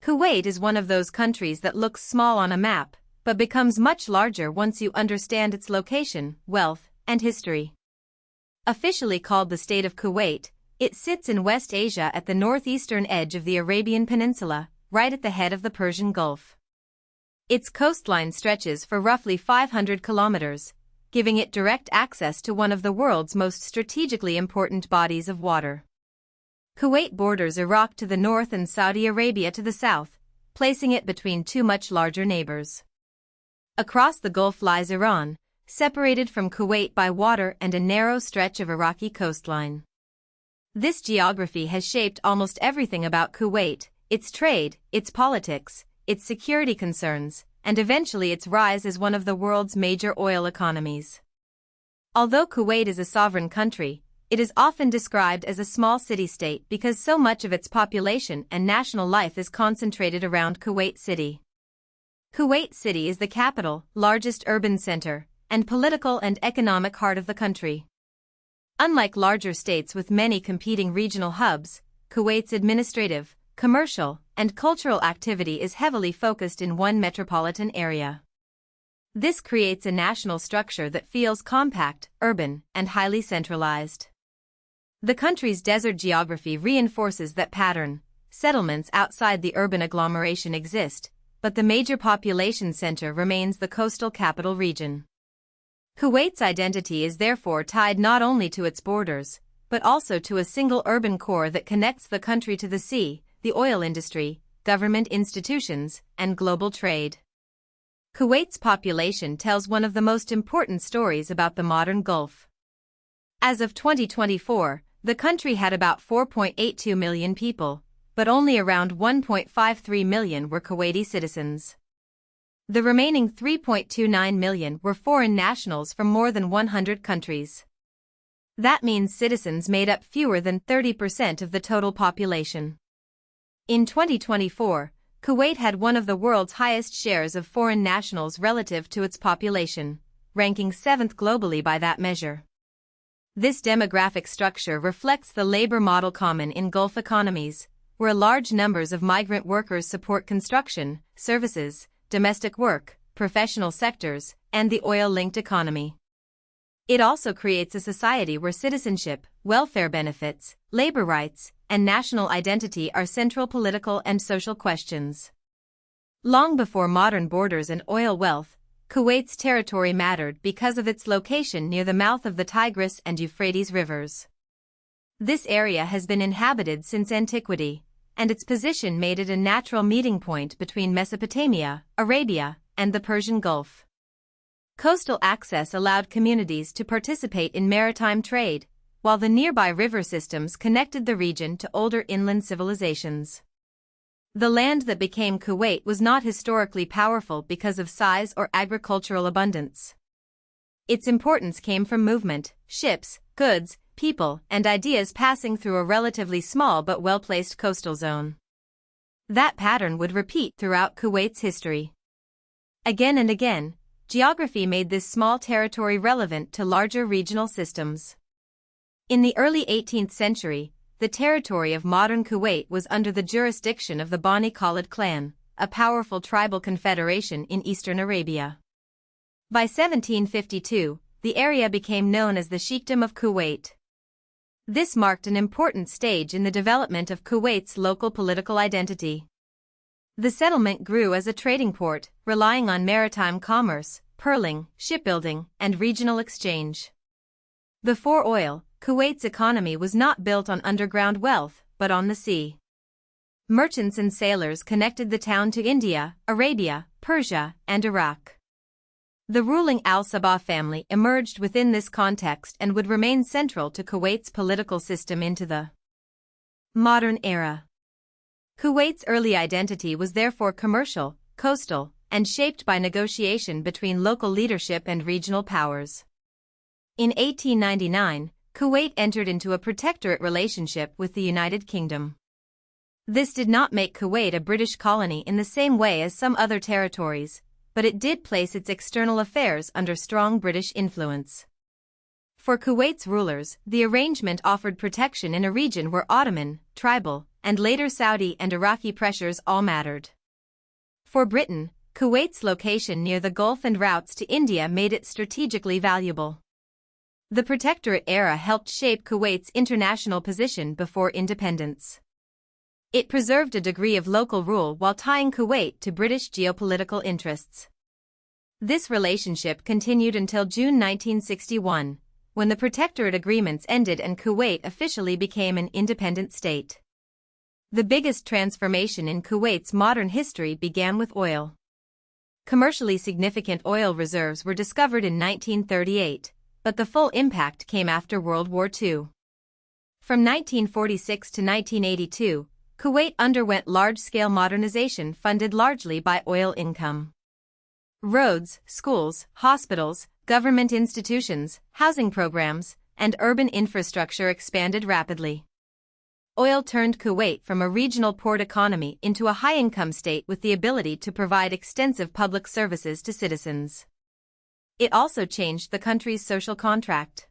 Kuwait is one of those countries that looks small on a map, but becomes much larger once you understand its location, wealth, and history. Officially called the State of Kuwait, it sits in West Asia at the northeastern edge of the Arabian Peninsula, right at the head of the Persian Gulf. Its coastline stretches for roughly 500 kilometers, giving it direct access to one of the world's most strategically important bodies of water. Kuwait borders Iraq to the north and Saudi Arabia to the south, placing it between two much larger neighbors. Across the Gulf lies Iran, separated from Kuwait by water and a narrow stretch of Iraqi coastline. This geography has shaped almost everything about Kuwait, its trade, its politics, its security concerns, and eventually its rise as one of the world's major oil economies. Although Kuwait is a sovereign country, it is often described as a small city-state because so much of its population and national life is concentrated around Kuwait City. Kuwait City is the capital, largest urban center, and political and economic heart of the country. Unlike larger states with many competing regional hubs, Kuwait's administrative, commercial, and cultural activity is heavily focused in one metropolitan area. This creates a national structure that feels compact, urban, and highly centralized. The country's desert geography reinforces that pattern. Settlements outside the urban agglomeration exist, but the major population center remains the coastal capital region. Kuwait's identity is therefore tied not only to its borders, but also to a single urban core that connects the country to the sea, the oil industry, government institutions, and global trade. Kuwait's population tells one of the most important stories about the modern Gulf. As of 2024, the country had about 4.82 million people, but only around 1.53 million were Kuwaiti citizens. The remaining 3.29 million were foreign nationals from more than 100 countries. That means citizens made up fewer than 30% of the total population. In 2024, Kuwait had one of the world's highest shares of foreign nationals relative to its population, ranking 7th globally by that measure. This demographic structure reflects the labor model common in Gulf economies, where large numbers of migrant workers support construction, services, domestic work, professional sectors, and the oil-linked economy. It also creates a society where citizenship, welfare benefits, labor rights, and national identity are central political and social questions. Long before modern borders and oil wealth, Kuwait's territory mattered because of its location near the mouth of the Tigris and Euphrates rivers. This area has been inhabited since antiquity, and its position made it a natural meeting point between Mesopotamia, Arabia, and the Persian Gulf. Coastal access allowed communities to participate in maritime trade, while the nearby river systems connected the region to older inland civilizations. The land that became Kuwait was not historically powerful because of size or agricultural abundance. Its importance came from movement, ships, goods, people, and ideas passing through a relatively small but well-placed coastal zone. That pattern would repeat throughout Kuwait's history. Again and again, geography made this small territory relevant to larger regional systems. In the early 18th century, the territory of modern Kuwait was under the jurisdiction of the Bani Khalid clan, a powerful tribal confederation in eastern Arabia. By 1752, the area became known as the Sheikhdom of Kuwait. This marked an important stage in the development of Kuwait's local political identity. The settlement grew as a trading port, relying on maritime commerce, pearling, shipbuilding, and regional exchange. Before oil, Kuwait's economy was not built on underground wealth, but on the sea. Merchants and sailors connected the town to India, Arabia, Persia, and Iraq. The ruling Al Sabah family emerged within this context and would remain central to Kuwait's political system into the modern era. Kuwait's early identity was therefore commercial, coastal, and shaped by negotiation between local leadership and regional powers. In 1899, Kuwait entered into a protectorate relationship with the United Kingdom. This did not make Kuwait a British colony in the same way as some other territories, but it did place its external affairs under strong British influence. For Kuwait's rulers, the arrangement offered protection in a region where Ottoman, tribal, and later Saudi and Iraqi pressures all mattered. For Britain, Kuwait's location near the Gulf and routes to India made it strategically valuable. The Protectorate era helped shape Kuwait's international position before independence. It preserved a degree of local rule while tying Kuwait to British geopolitical interests. This relationship continued until June 1961, when the Protectorate agreements ended and Kuwait officially became an independent state. The biggest transformation in Kuwait's modern history began with oil. Commercially significant oil reserves were discovered in 1938, but the full impact came after World War II. From 1946 to 1982, Kuwait underwent large-scale modernization funded largely by oil income. Roads, schools, hospitals, government institutions, housing programs, and urban infrastructure expanded rapidly. Oil turned Kuwait from a regional port economy into a high-income state with the ability to provide extensive public services to citizens. It also changed the country's social contract.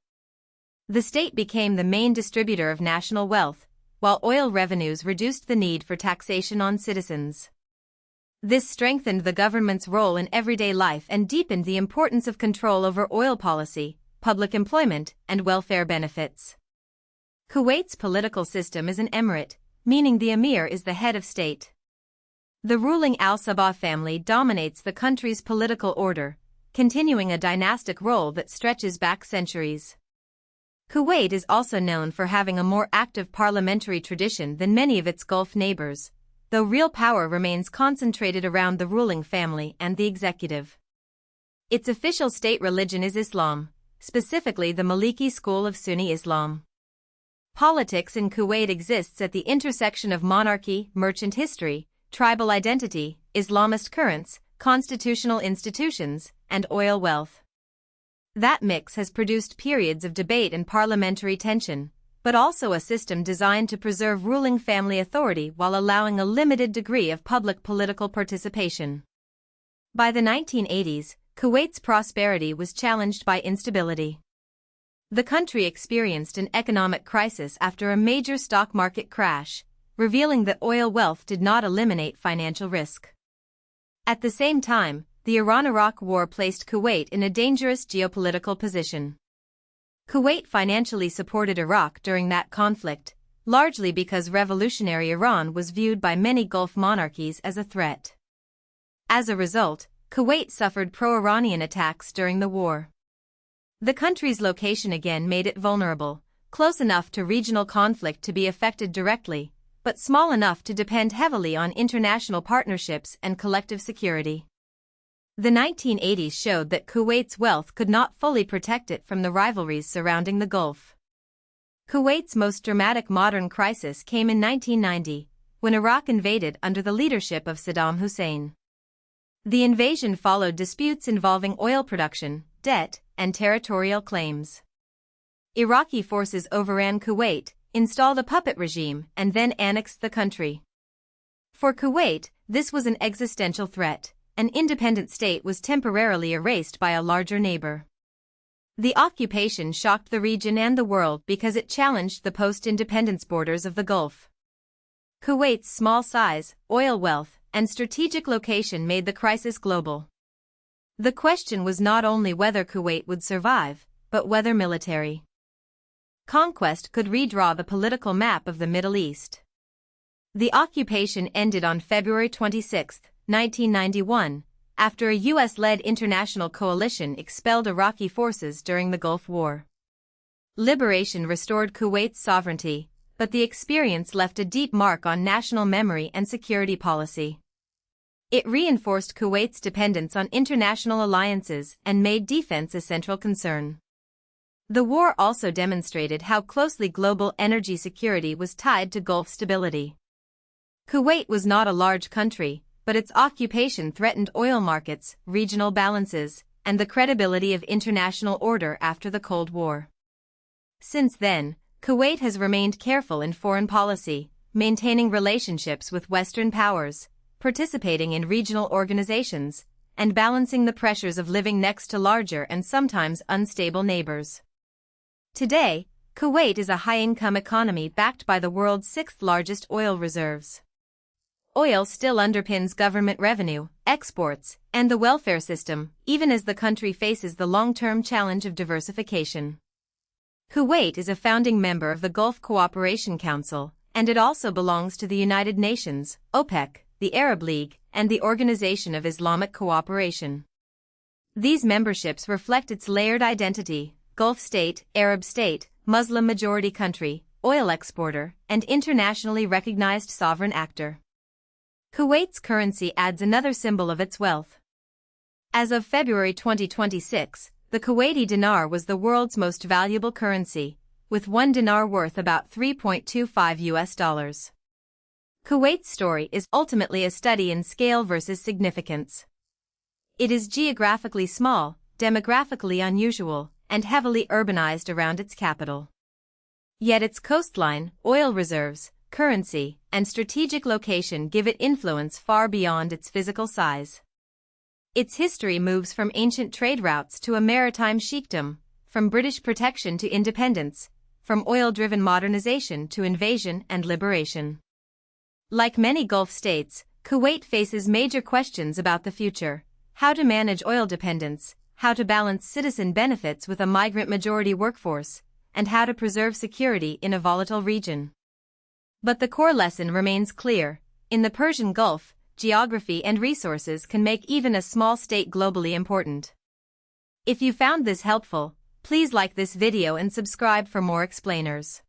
The state became the main distributor of national wealth, while oil revenues reduced the need for taxation on citizens. This strengthened the government's role in everyday life and deepened the importance of control over oil policy, public employment, and welfare benefits. Kuwait's political system is an emirate, meaning the emir is the head of state. The ruling Al Sabah family dominates the country's political order, continuing a dynastic role that stretches back centuries. Kuwait is also known for having a more active parliamentary tradition than many of its Gulf neighbors, though real power remains concentrated around the ruling family and the executive. Its official state religion is Islam, specifically the Maliki school of Sunni Islam. Politics in Kuwait exists at the intersection of monarchy, merchant history, tribal identity, Islamist currents, constitutional institutions, and oil wealth. That mix has produced periods of debate and parliamentary tension, but also a system designed to preserve ruling family authority while allowing a limited degree of public political participation. By the 1980s, Kuwait's prosperity was challenged by instability. The country experienced an economic crisis after a major stock market crash, revealing that oil wealth did not eliminate financial risk. At the same time, the Iran-Iraq War placed Kuwait in a dangerous geopolitical position. Kuwait financially supported Iraq during that conflict, largely because revolutionary Iran was viewed by many Gulf monarchies as a threat. As a result, Kuwait suffered pro-Iranian attacks during the war. The country's location again made it vulnerable, close enough to regional conflict to be affected directly, but small enough to depend heavily on international partnerships and collective security. The 1980s showed that Kuwait's wealth could not fully protect it from the rivalries surrounding the Gulf. Kuwait's most dramatic modern crisis came in 1990, when Iraq invaded under the leadership of Saddam Hussein. The invasion followed disputes involving oil production, debt, and territorial claims. Iraqi forces overran Kuwait, installed a puppet regime, and then annexed the country. For Kuwait, this was an existential threat. An independent state was temporarily erased by a larger neighbor. The occupation shocked the region and the world because it challenged the post-independence borders of the Gulf. Kuwait's small size, oil wealth, and strategic location made the crisis global. The question was not only whether Kuwait would survive, but whether military conquest could redraw the political map of the Middle East. The occupation ended on February 26, 1991, after a U.S.-led international coalition expelled Iraqi forces during the Gulf War. Liberation restored Kuwait's sovereignty, but the experience left a deep mark on national memory and security policy. It reinforced Kuwait's dependence on international alliances and made defense a central concern. The war also demonstrated how closely global energy security was tied to Gulf stability. Kuwait was not a large country, but its occupation threatened oil markets, regional balances, and the credibility of international order after the Cold War. Since then, Kuwait has remained careful in foreign policy, maintaining relationships with Western powers, participating in regional organizations, and balancing the pressures of living next to larger and sometimes unstable neighbors. Today, Kuwait is a high-income economy backed by the world's sixth-largest oil reserves. Oil still underpins government revenue, exports, and the welfare system, even as the country faces the long-term challenge of diversification. Kuwait is a founding member of the Gulf Cooperation Council, and it also belongs to the United Nations, OPEC, the Arab League, and the Organization of Islamic Cooperation. These memberships reflect its layered identity: Gulf state, Arab state, Muslim-majority country, oil exporter, and internationally recognized sovereign actor. Kuwait's currency adds another symbol of its wealth. As of February 2026, the Kuwaiti dinar was the world's most valuable currency, with one dinar worth about $3.25. Kuwait's story is ultimately a study in scale versus significance. It is geographically small, demographically unusual, and heavily urbanized around its capital. Yet its coastline, oil reserves, currency, and strategic location give it influence far beyond its physical size. Its history moves from ancient trade routes to a maritime sheikdom, from British protection to independence, from oil-driven modernization to invasion and liberation. Like many Gulf states, Kuwait faces major questions about the future: how to manage oil dependence, how to balance citizen benefits with a migrant-majority workforce, and how to preserve security in a volatile region. But the core lesson remains clear: in the Persian Gulf, geography and resources can make even a small state globally important. If you found this helpful, please like this video and subscribe for more explainers.